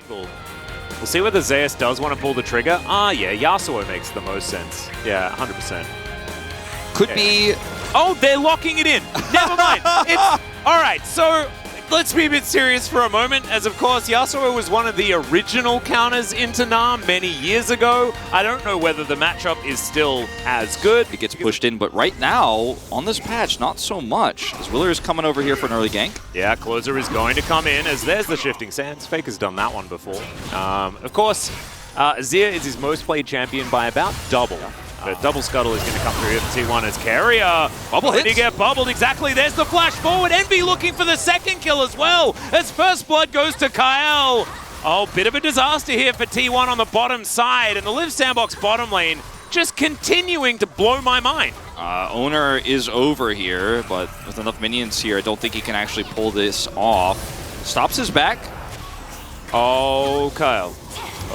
angle. We'll see whether Zeus does want to pull the trigger. Ah, yeah, Yasuo makes the most sense. Yeah, 100%. Could be... Oh, they're locking it in. Never mind. It's... All right, so let's be a bit serious for a moment, as of course Yasuo was one of the original counters into Nam many years ago. I don't know whether the matchup is still as good. It gets pushed in, but right now, on this patch, not so much. As Willer is coming over here for an early gank. Yeah, Closer is going to come in as there's the shifting sands. Faker's done that one before. Of course, Azir is his most played champion by about double. But double scuttle is going to come through here for T1 as Carrier. Bubble hits. Did he get bubbled? Exactly. There's the flash forward. Envy looking for the second kill as well. As first blood goes to Kyle. Oh, bit of a disaster here for T1 on the bottom side. And the Live Sandbox bottom lane just continuing to blow my mind. Owner is over here, but with enough minions here, I don't think he can actually pull this off. Stops his back. Oh, Kyle.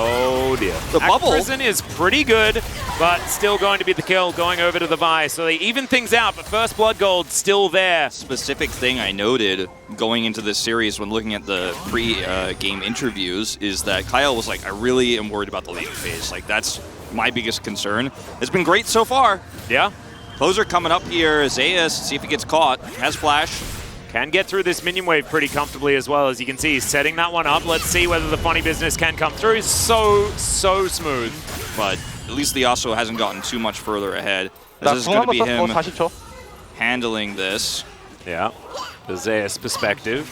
Oh dear. The bubble. Prison is pretty good, but still going to be the kill going over to the Vi. So they even things out, but first blood gold still there. Specific thing I noted going into this series when looking at the pre-game interviews is that Kyle was like, I really am worried about the late phase. Like, that's my biggest concern. It's been great so far. Yeah. Closer coming up here. Zeus, see if he gets caught. Has flash. Can get through this minion wave pretty comfortably as well. As you can see, he's setting that one up. Let's see whether the funny business can come through. So smooth. But at least the Yasuo hasn't gotten too much further ahead. This is going to be him handling this. Yeah, the Zeus perspective.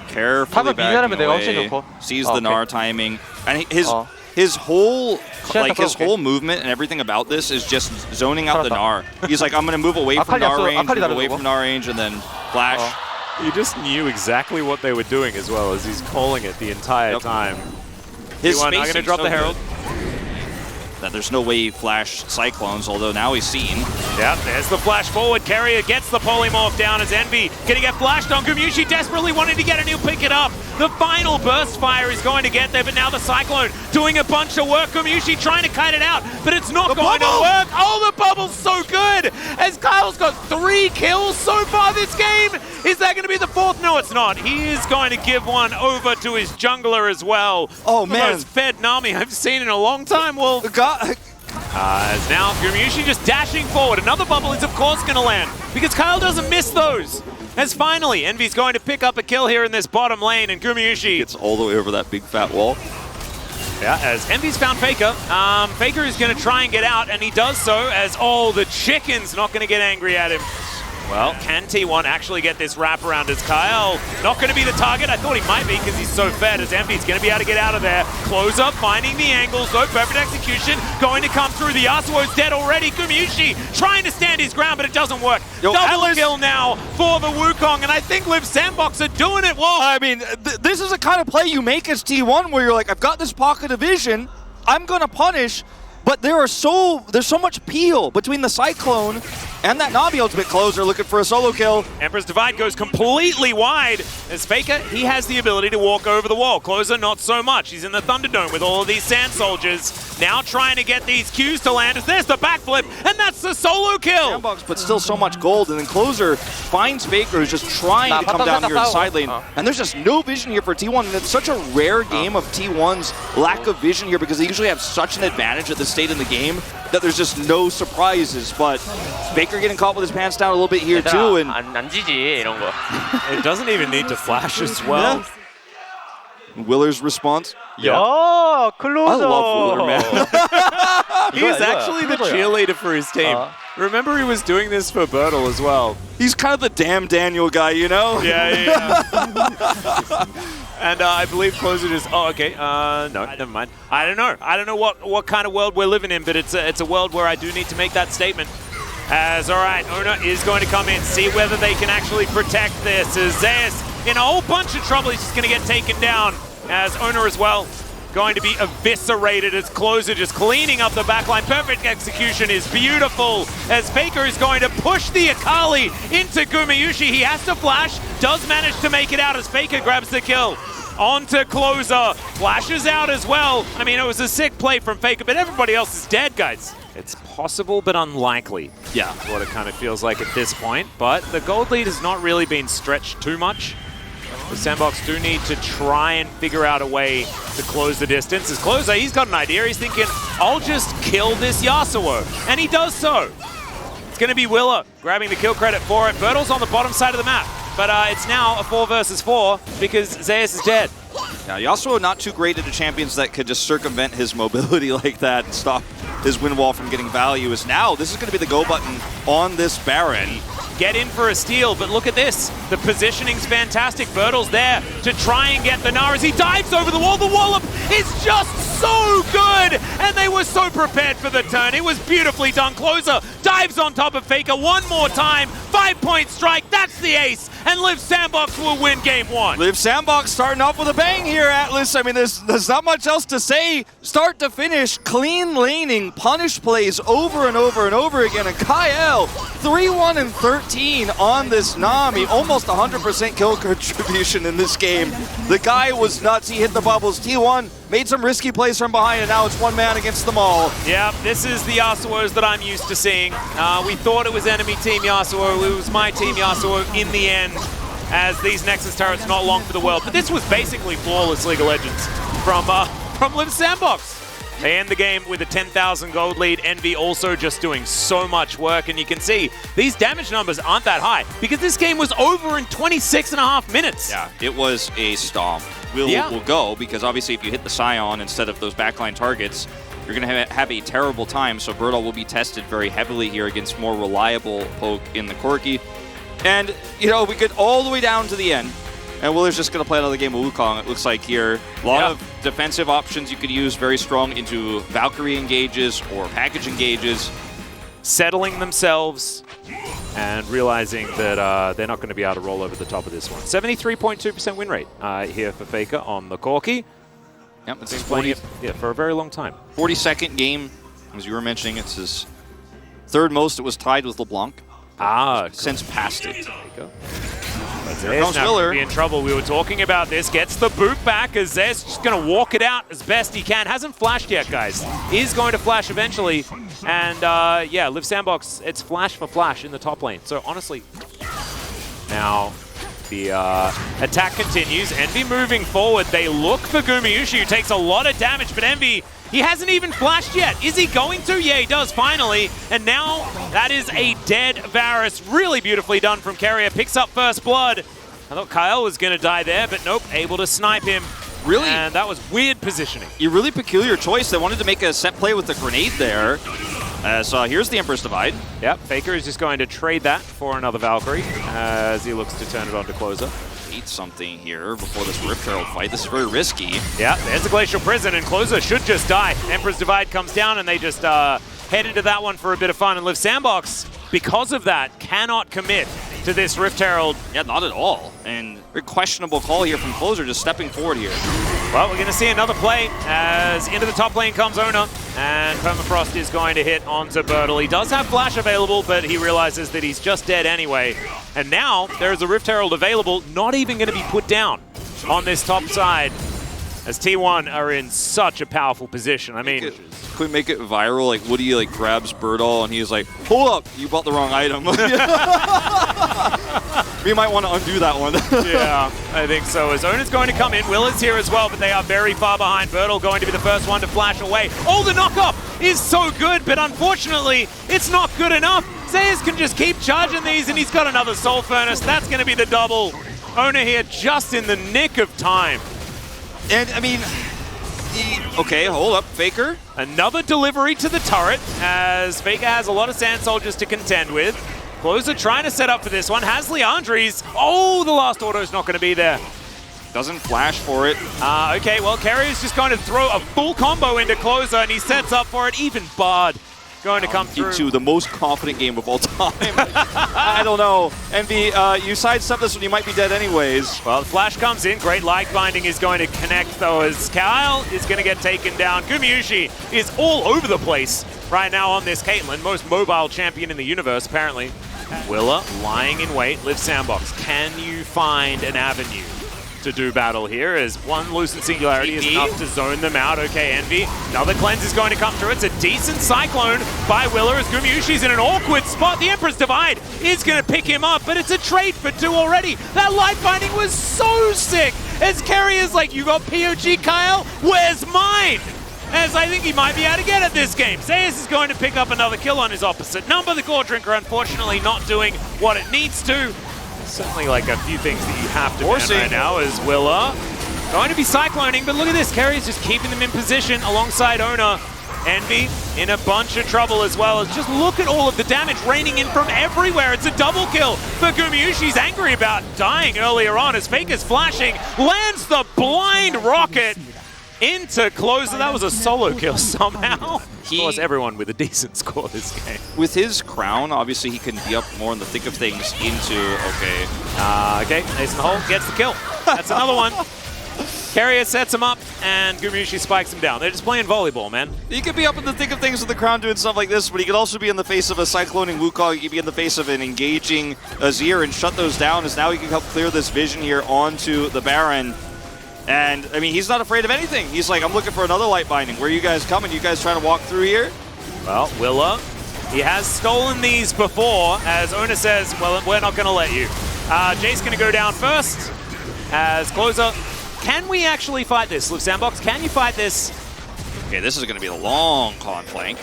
Carefully backing away. Sees the Gnar timing. And his whole movement and everything about this is just zoning out the Gnar. He's like, I'm going to move away from Gnar range, move away from Gnar range, and then flash. He just knew exactly what they were doing as well, as he's calling it the entire time. His I'm going to drop the Herald. That there's no way he flashed Cyclones, although now he's seen. Yeah, there's the flash forward. Carrier gets the polymorph down as Envy gonna get flashed on. Gumushi desperately wanting to get it, he'll pick it up. The final burst fire is going to get there, but now the Cyclone doing a bunch of work. Gumushi trying to kite it out, but it's not going to work. Oh, the bubble's so good! As Kyle's got 3 kills so far this game. Is that going to be the 4th? No, it's not. He is going to give one over to his jungler as well. Oh, man. The most fed Nami I've seen in a long time. Well, as now Gumushi just dashing forward. Another bubble is of course going to land because Kyle doesn't miss those. As finally Envy's going to pick up a kill here in this bottom lane, and Gumushi gets all the way over that big fat wall. Yeah, as Envy's found Faker. Faker is going to try and get out, and he does so as the chicken's not going to get angry at him. Well, can T1 actually get this wrap around as Kyle not going to be the target? I thought he might be because he's so fed, as Envy's going to be able to get out of there. Close up, finding the angles, though, perfect execution, going to come through. The Yasuo's dead already. Gumushi trying to stand his ground, but it doesn't work. Double kill now for the Wukong, and I think Live Sandbox are doing it well. I mean, this is the kind of play you make as T1 where you're like, I've got this pocket of vision, I'm going to punish, but there's so much peel between the Cyclone and that Navi ultimate. Closer looking for a solo kill. Emperor's Divide goes completely wide. As Faker, he has the ability to walk over the wall. Closer, not so much. He's in the Thunderdome with all of these Sand Soldiers. Now trying to get these Qs to land as there's the backflip, and that's the solo kill. Sandbox, but still so much gold, and then Closer finds Faker, who's just trying to come down here in the side lane. And there's just no vision here for T1, and it's such a rare game of T1's lack of vision here because they usually have such an advantage at this state in the game that there's just no surprises. But Faker getting caught with his pants down a little bit here too, and it doesn't even need to flash as well. Yeah. Willer's response. Yeah. I love Willer, man. He's actually the cheerleader for his team. Remember, he was doing this for Bertle as well. He's kind of the damn Daniel guy, you know? Yeah. And I believe Closer just, no, never mind. I don't know what kind of world we're living in, but it's a world where I do need to make that statement. As, all right, Owner is going to come in, see whether they can actually protect this. As Zeus in a whole bunch of trouble, he's just going to get taken down. As Owner as well, going to be eviscerated as Closer just cleaning up the backline. Perfect execution is beautiful. As Faker is going to push the Akali into Gumushi. He has to flash, does manage to make it out as Faker grabs the kill. On to Closer, flashes out as well. I mean, it was a sick play from Faker, but everybody else is dead, guys. It's possible, but unlikely. Yeah. What it kind of feels like at this point. But the gold lead has not really been stretched too much. The Sandbox do need to try and figure out a way to close the distance. As Closer, he's got an idea. He's thinking, I'll just kill this Yasuo. And he does so. It's going to be Willa grabbing the kill credit for it. Bertle's on the bottom side of the map. But it's now a 4 versus 4 because Zeus is dead. Yeah, Yasuo not too great at the champions that could just circumvent his mobility like that and stop his win wall from getting value. Is now, this is going to be the go button on this Baron. Get in for a steal, but look at this. The positioning's fantastic. Bertle's there to try and get the Gnar as he dives over the wall. The wallop is just so good, and they were so prepared for the turn. It was beautifully done. Closer dives on top of Faker one more time. 5-point strike, that's the ace, and Liv Sandbox will win game 1. Liv Sandbox starting off with a bang here, Atlas. I mean, there's not much else to say. Start to finish, clean laning, punish plays over and over and over again, and Kyle, 3-1 and 13 on this Nami, almost 100% kill contribution in this game. The guy was nuts, he hit the bubbles. T1 made some risky plays from behind, and now it's one man against them all. Yeah, this is the Yasuos that I'm used to seeing. We thought it was enemy team Yasuo, it was my team Yasuo in the end, as these Nexus turrets not long for the world. But this was basically flawless League of Legends from Liv Sandbox. They end the game with a 10,000 gold lead. Envy also just doing so much work, and you can see these damage numbers aren't that high because this game was over in 26.5 minutes. Yeah, it was a stomp. We'll go, because obviously if you hit the Scion instead of those backline targets, you're going to have a terrible time, so Bertle will be tested very heavily here against more reliable poke in the Corki. And, you know, we get all the way down to the end, and Willer's just going to play another game of Wukong, it looks like here. A lot of defensive options you could use very strong into Valkyrie engages or package engages. Settling themselves and realizing that they're not going to be able to roll over the top of this one. 73.2% win rate here for Faker on the Corki. Yep, it's been playing it for a very long time. 42nd game, as you were mentioning, it's his third most. It was tied with LeBlanc. Since past it. There you go. Here comes Miller. Be in trouble. We were talking about this. Gets the boot back as Zay's just going to walk it out as best he can. Hasn't flashed yet, guys. Is going to flash eventually. And yeah, Liv Sandbox, it's flash for flash in the top lane. So honestly, now the attack continues. Envy moving forward. They look for Gumayushi, who takes a lot of damage, but Envy, he hasn't even flashed yet. Is he going to? Yeah, he does finally. And now that is a dead Varus. Really beautifully done from Carrier. Picks up first blood. I thought Kyle was going to die there, but nope, able to snipe him. Really? And that was weird positioning. A really peculiar choice. They wanted to make a set play with the grenade there. So here's the Empress Divide. Yep, Faker is just going to trade that for another Valkyrie as he looks to turn it on to Closer. Eat something here before this Rift Herald fight. This is very risky. Yeah, there's the Glacial Prison, and Closer should just die. Emperor's Divide comes down, and they just head into that one for a bit of fun. And Liv Sandbox, because of that, cannot commit to this Rift Herald. Yeah, not at all. And very questionable call here from Closer, just stepping forward here. Well, we're going to see another play as into the top lane comes Ona, and Permafrost is going to hit onto Bertle. He does have Flash available, but he realizes that he's just dead anyway. And now there is a Rift Herald available, not even going to be put down on this top side, as T1 are in such a powerful position. I mean, can we make it viral? Like Woody grabs Bertle and he's like, "Hold up, you bought the wrong item." We might want to undo that one. Yeah, I think so. As Ona's going to come in, Will is here as well, but they are very far behind. Bertle going to be the first one to flash away. Oh, the knockoff is so good, but unfortunately, it's not good enough. Zayas can just keep charging these, and he's got another Soul Furnace. That's going to be the double. Ona here just in the nick of time. And, I mean, okay, hold up, Faker. Another delivery to the turret, as Faker has a lot of Sand Soldiers to contend with. Closer trying to set up for this one, has Leandri's. Oh, the last auto's not going to be there. Doesn't flash for it. Okay, well, Carrier's just going to throw a full combo into Closer, and he sets up for it. Even Bard going to come through. Into the most confident game of all time. I don't know. Envy, you sidestep this one, you might be dead anyways. Well, the flash comes in. Great Light Binding is going to connect, though, as Kyle is going to get taken down. Gumayushi is all over the place right now on this Caitlyn, most mobile champion in the universe, apparently. Willa lying in wait. Liv Sandbox, can you find an avenue to do battle here, as one Lucent Singularity is enough to zone them out. Okay, Envy, another cleanse is going to come through. It's a decent Cyclone by Willer as Gumayusi's in an awkward spot. The Emperor's Divide is going to pick him up, but it's a trade for 2 already. That light binding was so sick, as Kerry is like, you got POG, Kyle? Where's mine? As I think he might be able to get at this game. Zeus is going to pick up another kill on his opposite number. The Core Drinker, unfortunately, not doing what it needs to. Certainly like a few things that you have to ban right now is Willa going to be cycloning, but look at this. Kerry is just keeping them in position alongside Ona. Envy in a bunch of trouble as well. As just look at all of the damage raining in from everywhere. It's a double kill for Gumayusi. She's angry about dying earlier on as Faker's flashing, lands the blind rocket into Closer. That was a solo kill somehow. Of course, everyone with a decent score this game. With his crown, obviously he can be up more in the thick of things into, okay. Okay, Ace in the hole gets the kill. That's another one. Carrier sets him up, and Gumayusi spikes him down. They're just playing volleyball, man. He could be up in the thick of things with the crown doing stuff like this, but he could also be in the face of a cycloning Wukong. He could be in the face of an engaging Azir and shut those down, as now he can help clear this vision here onto the Baron. And, I mean, he's not afraid of anything. He's like, I'm looking for another light binding. Where are you guys coming? You guys trying to walk through here? Well, Willa, he has stolen these before, as Ona says, well, we're not going to let you. Jace going to go down first, as Closer. Can we actually fight this, Liv Sandbox? Can you fight this? Okay, this is going to be a long con flank.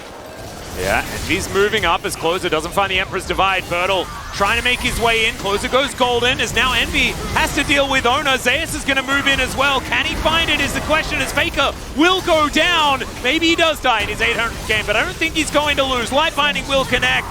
Yeah, and he's moving up as Closer doesn't find the Emperor's Divide. Bertle trying to make his way in. Closer goes golden as now Envy has to deal with Ona. Zeus is going to move in as well. Can he find it is the question, as Faker will go down. Maybe he does die in his 800th game, but I don't think he's going to lose. Light Binding will connect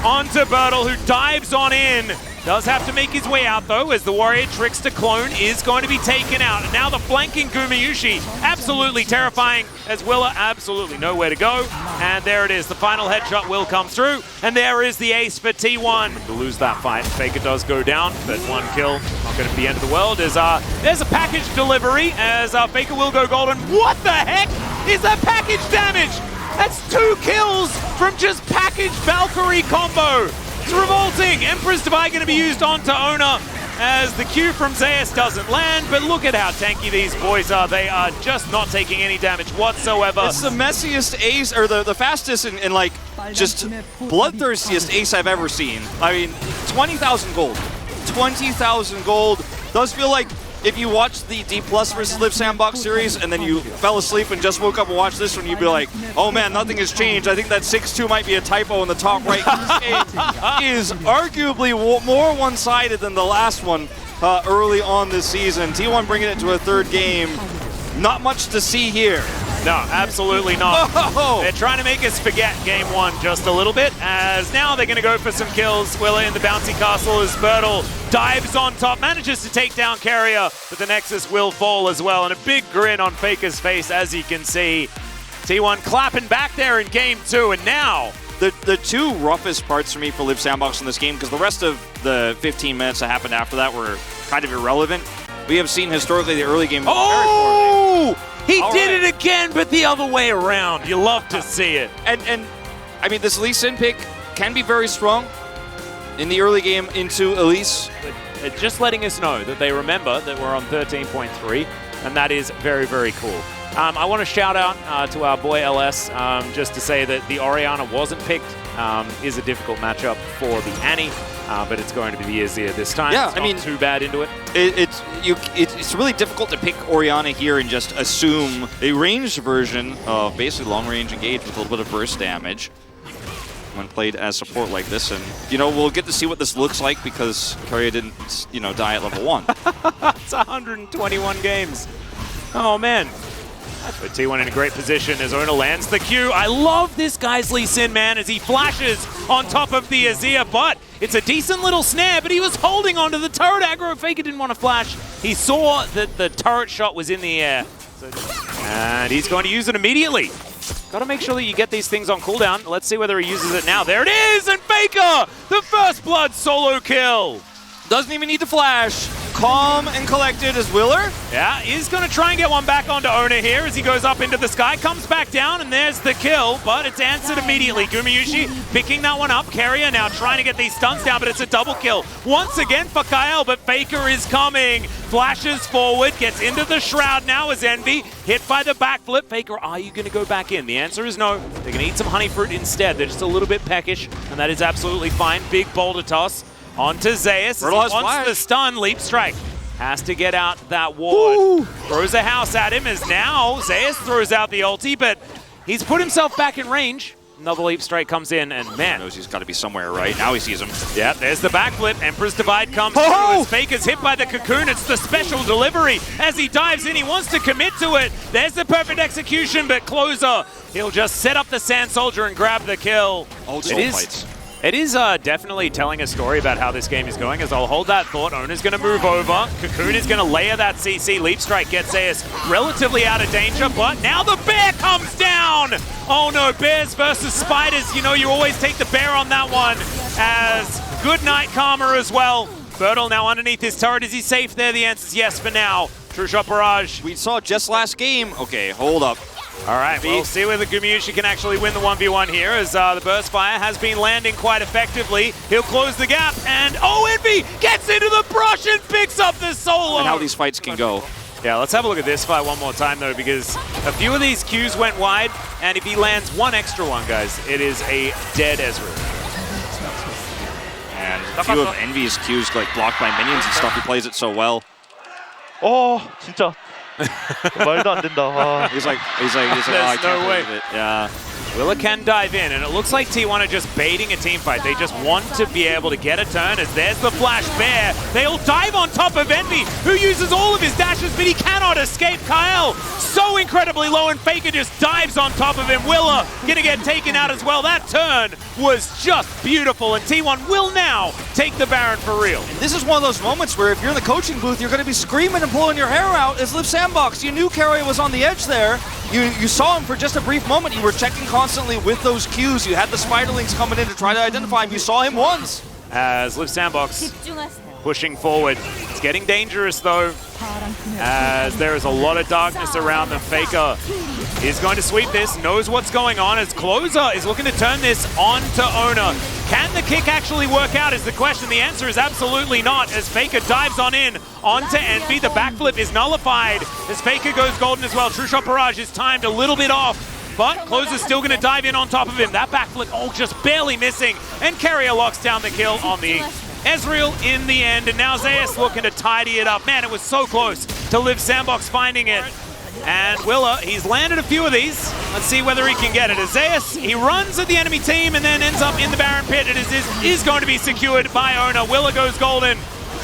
onto Bertle, who dives on in. Does have to make his way out, though, as the Warrior Trickster clone is going to be taken out. And now the flanking Gumayusi, absolutely terrifying, as Willa absolutely nowhere to go. And there it is. The final headshot will come through. And there is the ace for T1. To lose that fight, Faker does go down, but one kill, not going to be the end of the world. There's a package delivery, as Faker will go golden. What the heck is that package damage? That's 2 kills from just package Valkyrie combo. It's revolting. Emperor's Divide going to be used onto Ona, as the Q from Zeus doesn't land, but look at how tanky these boys are. They are just not taking any damage whatsoever. It's the messiest ace, or the fastest and like just bloodthirstiest ace I've ever seen. I mean, 20,000 gold. 20,000 gold. Does feel like if you watched the D+ versus Liv Sandbox series and then you fell asleep and just woke up and watched this one, you'd be like, oh man, nothing has changed. I think that 6-2 might be a typo in the top right. This is arguably more one-sided than the last one early on this season. T1 bringing it to a 3rd game. Not much to see here. No, absolutely not. Oh! They're trying to make us forget game 1 just a little bit, as now they're going to go for some kills. Willa in the bouncy castle as Bertle dives on top, manages to take down Carrier, but the Nexus will fall as well. And a big grin on Faker's face, as you can see. T1 clapping back there in game 2, and now the 2 roughest parts for me for Liv Sandbox in this game, because the rest of the 15 minutes that happened after that were kind of irrelevant. We have seen historically the early game. Oh! He did it again, but the other way around. You love to see it. And I mean, this Lee Sin pick can be very strong in the early game into Elise. Just letting us know that they remember that we're on 13.3, and that is very, very cool. I want to shout out to our boy LS, just to say that the Orianna wasn't picked. Is a difficult matchup for the Annie, but it's going to be the Azir this time. Yeah, it's not too bad into it. It's really difficult to pick Orianna here and just assume a ranged version of basically long-range engage with a little bit of burst damage when played as support like this. And, you know, we'll get to see what this looks like because Carrier didn't, you know, die at level 1. It's 121 games. Oh, man. That's put T1 in a great position as Ona lands the Q. I love this guy's Lee Sin, man, as he flashes on top of the Azir, but it's a decent little snare, but he was holding onto the turret aggro. Faker didn't want to flash. He saw that the turret shot was in the air. And he's going to use it immediately. Got to make sure that you get these things on cooldown. Let's see whether he uses it now. There it is, and Faker, the first blood solo kill. Doesn't even need to flash. calm and collected as Willer. Yeah, he's going to try and get one back onto Owner here as he goes up into the sky, comes back down, and there's the kill, but it's answered immediately. Gumayusi picking that one up. Carrier now trying to get these stuns down, but it's a double kill. Once again for Kyle, but Faker is coming. Flashes forward, gets into the shroud now as Envy. Hit by the backflip. Faker, are you going to go back in? The answer is no. They're going to eat some honey fruit instead. They're just a little bit peckish, and that is absolutely fine. Big boulder toss onto Zeus. He wants the stun. Leap strike. Has to get out that ward. Ooh. Throws a house at him as now Zeus throws out the ulti, but he's put himself back in range. Another leap strike comes in, and man, he knows he's got to be somewhere, right? Now he sees him. Yeah, there's the backflip. Emperor's Divide comes through as Faker's hit by the cocoon. It's the special delivery. As he dives in, he wants to commit to it. There's the perfect execution, but Closer, he'll just set up the Sand Soldier and grab the kill. Old soul fights. It is definitely telling a story about how this game is going, as I'll hold that thought. Owner's going to move over. Cocoon is going to layer that CC. Leap Strike gets Zeus relatively out of danger, but now the bear comes down! Oh no, bears versus spiders. You know, you always take the bear on that one, as good night Karma as well. Bertle now underneath his turret. Is he safe there? The answer is yes for now. True Shot Barrage. We saw just last game. Okay, hold up. All right, we'll see whether Gumayusi can actually win the 1v1 here, as the Burst Fire has been landing quite effectively. He'll close the gap, and Envy gets into the brush and picks up the solo! And how these fights can go. Yeah, let's have a look at this fight one more time, though, because a few of these Qs went wide, and if he lands one extra one, guys, it is a dead Ezreal. And a few of Envy's Qs like blocked by minions and stuff, he plays it so well. 진짜. 말도 안 된다. He's like, oh, I can't believe it. Yeah. Willa can dive in, and it looks like T1 are just baiting a team fight. They just want to be able to get a turn, as there's the Flash Bear. They'll dive on top of Envy, who uses all of his dashes, but he cannot escape Kyle. So incredibly low, and Faker just dives on top of him. Willa gonna get taken out as well. That turn was just beautiful, and T1 will now take the Baron for real. And this is one of those moments where if you're in the coaching booth, you're gonna be screaming and pulling your hair out as Liv Sandbox. You knew Carrier was on the edge there. You saw him for just a brief moment. You were checking constantly with those cues. You had the Spiderlings coming in to try to identify him. You saw him once. As Liv Sandbox pushing forward. It's getting dangerous, though, as there is a lot of darkness around them. Faker is going to sweep this, knows what's going on, as Closer is looking to turn this on to Owner. Can the kick actually work out is the question. The answer is absolutely not, as Faker dives on in onto Envy. The backflip is nullified as Faker goes golden as well. True Shot Barrage is timed a little bit off, but Closer's still going to dive in on top of him. That backflip, just barely missing, and Carrier locks down the kill on the Ezreal in the end, and now Zeus looking to tidy it up. Man, it was so close to Liv Sandbox finding it. And Willa, he's landed a few of these. Let's see whether he can get it. As Zeus, he runs at the enemy team and then ends up in the Baron pit. It is going to be secured by Owner. Willa goes golden,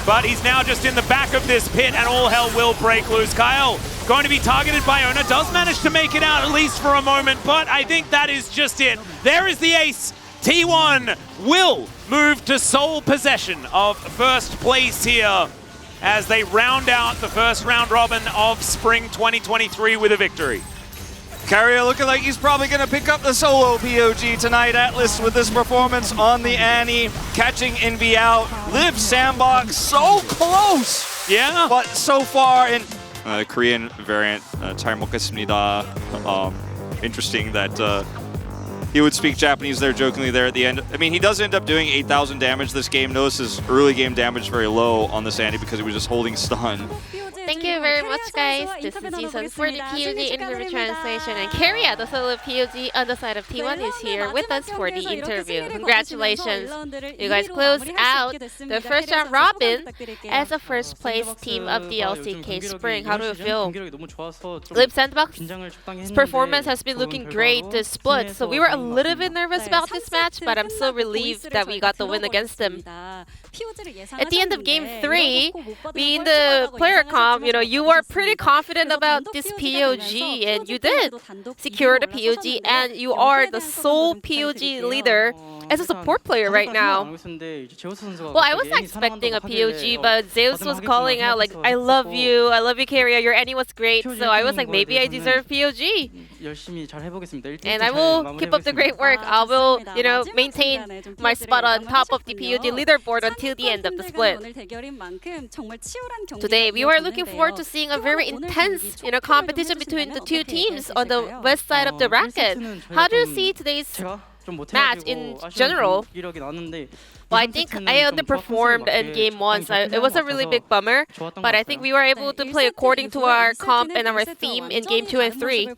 but he's now just in the back of this pit, and all hell will break loose. Kyle going to be targeted by Owner, does manage to make it out at least for a moment, but I think that is just it. There is the ace. T1 will move to sole possession of first place here as they round out the first round robin of Spring 2023 with a victory. Carrier looking like he's probably going to pick up the solo POG tonight. Atlas with this performance on the Annie, catching Envy out. Liv Sandbox so close. Yeah. But so far in Korean variant, 잘 먹겠습니다. Interesting that he would speak Japanese there jokingly there at the end. I mean, he does end up doing 8,000 damage this game. Notice his early game damage very low on this Andy because he was just holding stun. Thank you very much, guys. This is Jason for the POG interview translation, and Carrier, the solo POG on the side of T1, is here with us for the interview. Congratulations. You guys closed out the first round robin as a first place team of the LCK Spring. How do you feel? Liv Sandbox's performance has been looking great this split, so we were a little bit nervous about this match, but I'm so relieved that we got the win against them. At the end of game 3, being the player comp, you were pretty confident about this POG, and you did secure the POG, and you are the sole POG leader as a support player right now. Well, I was expecting a POG, but Zeus was calling out like, I love you, Carrier, your Annie was great, so I was like, maybe I deserve POG. 열심히 잘 해보겠습니다. And I will keep up the great work. I will, maintain my spot on top of the PUG leaderboard until the end of the split. Today, we were looking forward to seeing a very intense, competition between the two teams on the west side of the bracket. How do you see today's match in general? Well, I think I underperformed in game 1, so it was a really big bummer. But I think we were able to play according to our comp and our theme in game 2 and 3.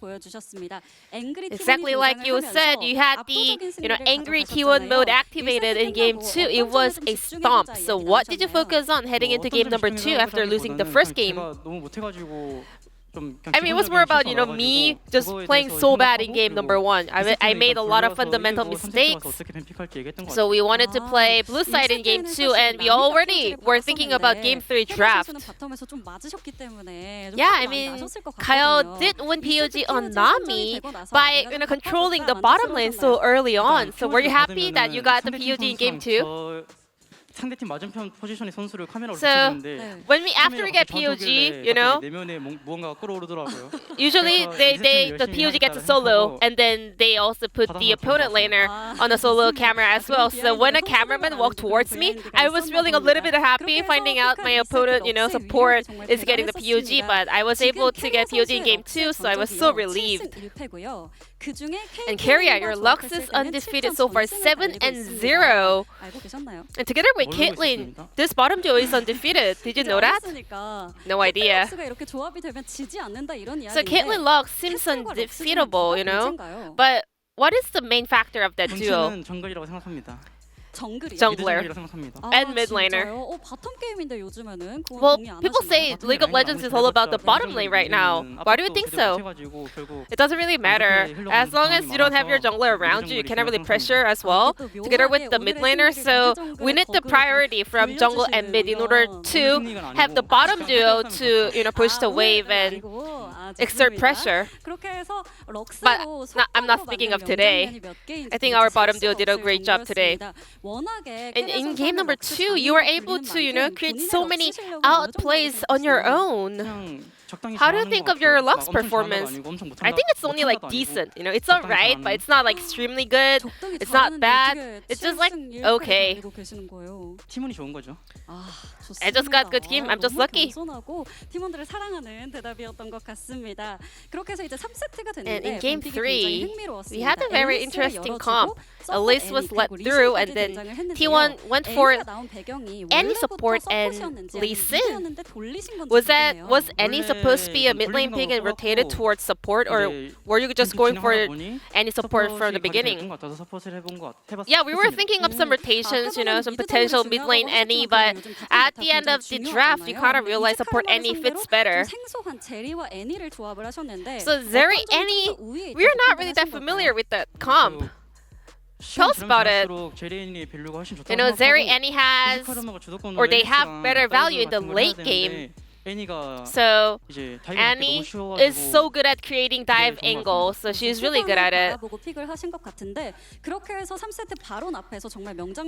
Exactly like you said, you had the angry T1 mode activated in game 2. It was a stomp. So what did you focus on heading into game number 2 after losing the first game? I mean, it was more about, me just playing so bad in game number 1. I made a lot of fundamental mistakes. So we wanted to play blue side in game 2, and we already were thinking about game 3 draft. Yeah, I mean, Kyle did win POG on Nami by controlling the bottom lane so early on. So were you happy that you got the POG in game 2? 상대팀 맞은편 포지션의 선수를 카메라로 So 비추는데 after we get POG, 내면에 무언가가 끌어오르더라고요. Usually the POG gets a solo, and then they also put the opponent laner on a solo camera as well. So when a cameraman walked towards me, I was feeling a little bit happy finding out my opponent, support is getting the POG, but I was able to get POG in game 2, so I was so relieved. And Keria, your Lux is undefeated so far, 7-0. And together with Caitlyn, this bottom duo is undefeated. Did you know that? No idea. So Caitlyn Lux seems undefeatable, But what is the main factor of that duo? 정글이라고 생각합니다. Jungler and mid laner. Well, people say League of Legends is all about the bottom lane right now. Why do you think so? It doesn't really matter. As long as you don't have your jungler around you, you cannot really pressure as well, together with the mid laner. So we need the priority from jungle and mid in order to have the bottom duo to push the wave and exert pressure. But I'm not speaking of today. I think our bottom duo did a great job today. And in game number 2, you were able to, create so many outplays on your own. How do you think of your Lux performance? I think it's only decent. It's alright, but it's not extremely good. It's not bad. It's just okay. 팀운이 좋은 거죠. I just got good team. I'm just lucky. And in game 3, we had a very interesting comp. Elise was let through, and then T1 went for Annie support and Lee Sin. Was Annie supposed to be a mid lane pick and rotated towards support, or were you just going for Annie support from the beginning? Yeah, we were thinking of some rotations, some potential mid lane Annie, but at the end of the draft, you kind of realize support Annie fits better. So Zeri Annie, we're not really that familiar with that comp. Tell us about it. Zeri Annie has, or they have better value in the late game. So Annie is so good at creating dive angles, so she's really good at it.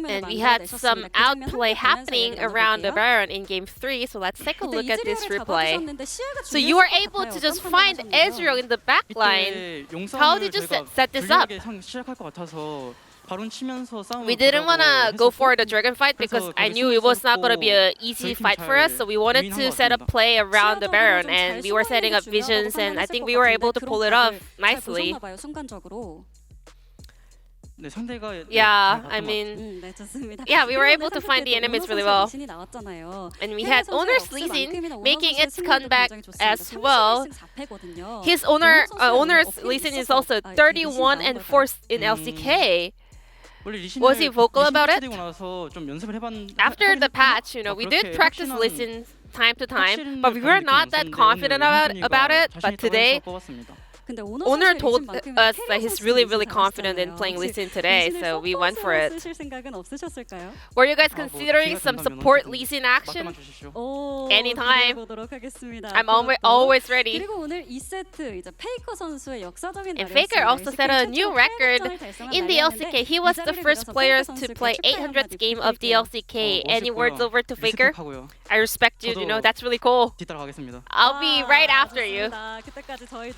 And we had some outplay happening around the Baron in game 3, so let's take a look at this replay. So you were able to just find Ezreal in the back line. How did you set this up? We didn't want to go for the dragon fight because I knew it was not going to be an easy fight for us, so we wanted to set up play around the Baron, and we were setting up visions, and I think we were able to pull it off nicely. Yeah, I mean, yeah, we were able to find the enemies really well. And we had Owner's Lee Sin making its comeback as well. His Owner's Lee Sin is also 31-4 in LCK. Was he vocal about it? After the patch, we did practice Lee Sin time to time, but we were not that confident about it. But today, Owner told us that he's really, really confident in playing Lee Sin today, so we went for it. Were you guys considering some support Lee Sin action? Anytime. I'm always ready. And Faker also set a new record in the LCK. He was the first player to play 800th game of the LCK. Any words over to Faker? I respect you, that's really cool. I'll be right after you.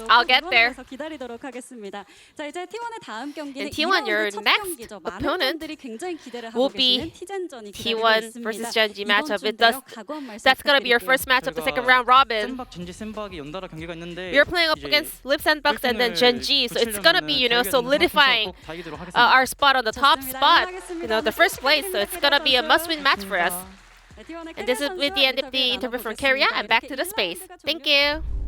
I'll get there. there. 기다리도록 하겠습니다. 자, 이제 T1의 다음 경기는 And T1, your 첫 next 경기죠. 많은 opponent 팬들이 굉장히 기대를 will 하고 be 계시는 티젠전이 T1 기다리고 versus 있습니다. Genji matchup. 이번 It does, 주 각오한 말씀 that's gonna be your 부탁드릴게요. first matchup, the 저희가 second round robin. 샌박 젠지 샌박이 연달아 경기가 있는데 You're playing up 이제 against Lip Sandbox and then Genji, so it's gonna be, 붙이려면은 solidifying 꼭 달리도록 하겠습니다. our spot on the top 좋습니다. spot, 응원하겠습니다. the first place. So it's gonna be a must-win match for us. 네, T1의 And this is 캐리어 with the end of 선수와 the 인터뷰 interview from 나눠보겠습니다. Keria. I'm back 이렇게 to the 일라운드가 space. Thank 종료됩니다. you.